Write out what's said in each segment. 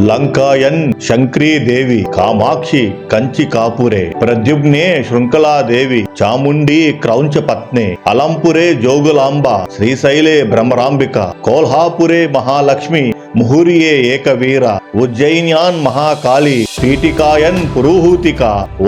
లంకాయన్ శంక్రీదేవి కామాక్షి కంచి కాపురే ప్రద్యుమ్నే శృంఖలాదేవి చాముండి క్రౌంచ పత్నే అలంపురే జోగులాంబ శ్రీశైలే భ్రమరాంబిక కోల్హాపురే మహాలక్ష్మి ముహురియే ఏకవీర ఉజ్జయిన్యాన్ మహాకాళి పీఠికాయన్ పురుహూతిక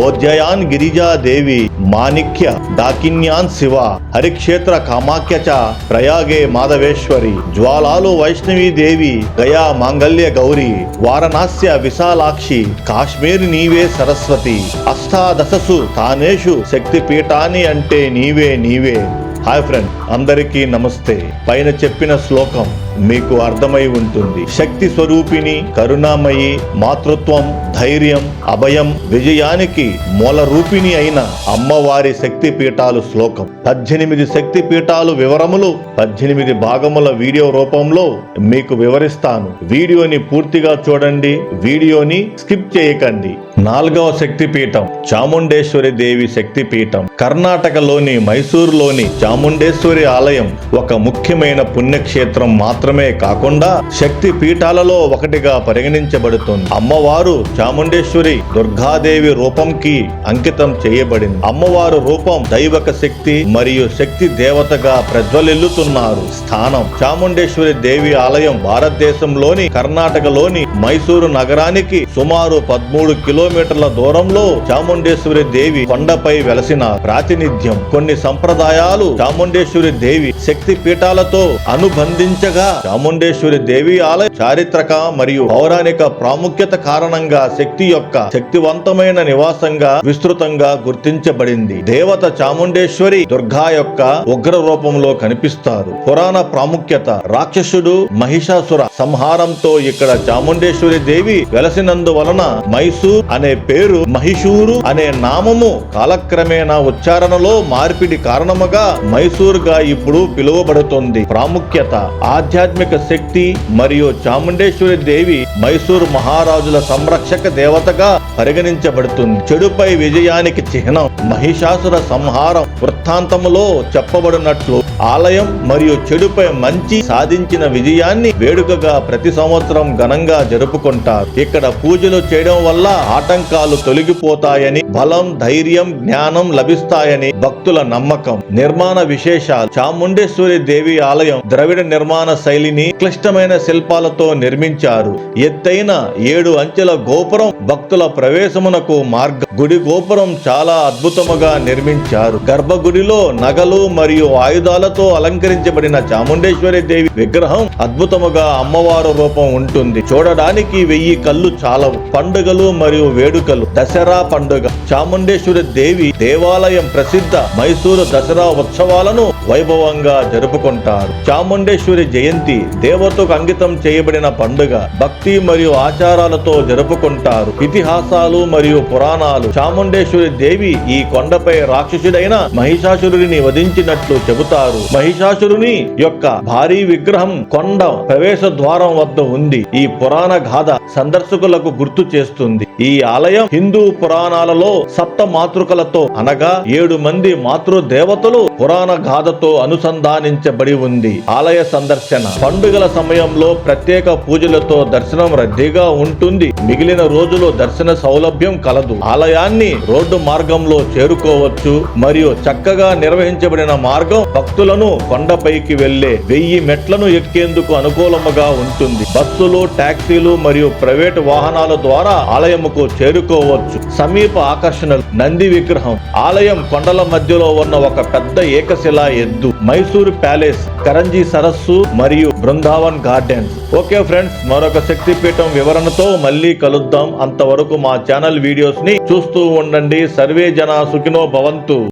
ఓజ్జయాన్ గిరిజాదేవి మాణిక్య డాకిన్యాన్ శివ హరిక్షేత్ర కామాఖ్య చ ప్రయాగే మాధవేశ్వరి జ్వాలాలు వైష్ణవీదేవి గయా మాంగళ్య గౌరి వారణాస్య విశాలాక్షి కాశ్మీర్ నీవే సరస్వతి అష్టాదశసు తానేషు శక్తిపీఠాని అంటే నీవే. హాయ్ ఫ్రెండ్, అందరికీ నమస్తే. పైన చెప్పిన శ్లోకం మీకు అర్థమై ఉంటుంది. శక్తి స్వరూపిణి, కరుణామయి, మాతృత్వం, ధైర్యం, అభయం, విజయానికి మూల రూపిణి అయిన అమ్మవారి శక్తి పీఠాలు శ్లోకం. 18 శక్తి పీఠాలు వివరములు 18 భాగముల వీడియో రూపంలో మీకు వివరిస్తాను. వీడియోని పూర్తిగా చూడండి, వీడియోని స్కిప్ చేయకండి. 4వ శక్తి పీఠం చాముండేశ్వరి దేవి శక్తి పీఠం. కర్ణాటకలోని మైసూరులోని చాముండేశ్వరి ఆలయం ఒక ముఖ్యమైన పుణ్యక్షేత్రం మాత్రమే కాకుండా శక్తి పీఠాలలో ఒకటిగా పరిగణించబడుతుంది. అమ్మవారు చాముండేశ్వరి దుర్గాదేవి రూపంకి అంకితం చేయబడింది. అమ్మవారు రూపం దైవక శక్తి మరియు శక్తి దేవతగా ప్రజ్వలిల్లుతున్నారు. స్థానం చాముండేశ్వరి దేవి ఆలయం భారతదేశంలోని కర్ణాటకలోని మైసూరు నగరానికి సుమారు 13 కిలోమీటర్ల దూరంలో చాముండేశ్వరి దేవి కొండపై వెలసిన ప్రాతినిధ్యం. కొన్ని సంప్రదాయాలు చాముండేశ్వరి దేవి శక్తి పీఠాలతో అనుబంధించగా చాముండేశ్వరి దేవి ఆలయం చారిత్రక మరియు పౌరాణిక ప్రాముఖ్యత కారణంగా శక్తి యొక్క శక్తివంతమైన నివాసంగా విస్తృతంగా గుర్తించబడింది. దేవత చాముండేశ్వరి దుర్గా యొక్క ఉగ్ర రూపంలో కనిపిస్తారు. పురాణ ప్రాముఖ్యత రాక్షసుడు మహిషాసుర సంహారంతో ఇక్కడ చాముండేశ్వరి దేవి వెలసినందువలన మైసూర్ అనే పేరు మహిషూరు అనే నామము కాలక్రమేణా ఉచ్చారణలో మార్పిడి కారణముగా మైసూర్ గా ఇప్పుడు పిలువబడుతుంది. ప్రాముఖ్యత ఆధ్యాత్మిక శక్తి మరియు చాముండేశ్వరి దేవి మైసూరు మహారాజుల సంరక్షక దేవతగా పరిగణించబడుతుంది. చెడుపై విజయానికి చిహ్నం. మహిషాసుర సంహారం వృత్తాంతములో చెప్పబడినట్లు ఆలయం మరియు చెడుపై మంచి సాధించిన విజయాన్ని వేడుకగా ప్రతి సంవత్సరం ఘనంగా జరుపుకుంటారు. ఇక్కడ పూజలు చేయడం వల్ల ఆటంకాలు తొలగిపోతాయని, బలం, ధైర్యం, జ్ఞానం లభిస్తాయని భక్తుల నమ్మకం. నిర్మాణ విశేషాలు. చాముండేశ్వరి దేవి ఆలయం ద్రవిడ నిర్మాణ శైలిని క్లిష్టమైన శిల్పాలతో నిర్మించారు. ఎత్తైన 7 అంచెల గోపురం భక్తుల ప్రవేశమునకు మార్గం. గుడి గోపురం చాలా అద్భుతముగా నిర్మించారు. గర్భగుడిలో నగలు మరియు ఆయుధాలతో అలంకరించబడిన చాముండేశ్వరి దేవి విగ్రహం అద్భుతముగా అమ్మవారు రూపం ఉంటుంది. చూడడానికి 1000 కళ్ళు చాలవు. పండుగలు మరియు వేడుకలు. దసరా పండుగ. చాముండేశ్వరి దేవి దేవాలయం ప్రసిద్ధ మైసూరు దసరా ఉత్సవాలను వైభవంగా జరుపుకుంటారు. చాముండేశ్వరి జయంతి దేవతకు అంకితం చేయబడిన పండుగ. భక్తి మరియు ఆచారాలతో జరుపుకుంటారు. ఇతిహాసాలు మరియు పురాణాలు. చాముండేశ్వరి దేవి ఈ కొండపై రాక్షసుడైన మహిషాసురుడిని వధించినట్లు చెబుతారు. మహిషాసురుని యొక్క భారీ విగ్రహం కొండ ప్రవేశ ద్వారం వద్ద ఉంది. ఈ పురాణ గాథ సందర్శకులకు గుర్తు చేస్తుంది. ఈ ఆలయం హిందూ పురాణాలలో సప్త మాతృకలతో అనగా 7 మంది మాతృ దేవతలు పురాణ గాథతో అనుసంధానించబడి ఉంది. ఆలయ సందర్శన. పండుగల సమయంలో ప్రత్యేక పూజలతో దర్శనం రద్దీగా ఉంటుంది. మిగిలిన రోజులో దర్శన సౌలభ్యం కలదు. ఆలయాన్ని రోడ్డు మార్గంలో చేరుకోవచ్చు మరియు చక్కగా నిర్వహించబడిన మార్గం భక్తులను కొండపైకి వెళ్లే 1000 మెట్లను ఎక్కేందుకు అనుకూలముగా ఉంటుంది. బస్సులు, టాక్సీలు మరియు ప్రైవేటు వాహనాల ద్వారా ఆలయముకు చేరుకోవచ్చు. సమీప ఆకర్షణలు. నంది విగ్రహం. ఆలయం కొండల మధ్యలో ఉన్న ఒక పెద్ద ఏకశిలా ఎద్దు. మైసూరు ప్యాలెస్, కరంజీ సరస్సు మరియు బృందావన్ గార్డెన్స్. ఓకే ఫ్రెండ్స్, మరొక శక్తిపీఠం వివరణతో మళ్ళీ కలుద్దాం. అంతవరకు మా ఛానల్ వీడియోస్ ని చూస్తూ ఉండండి. సర్వే జన సుఖినో భవంతు.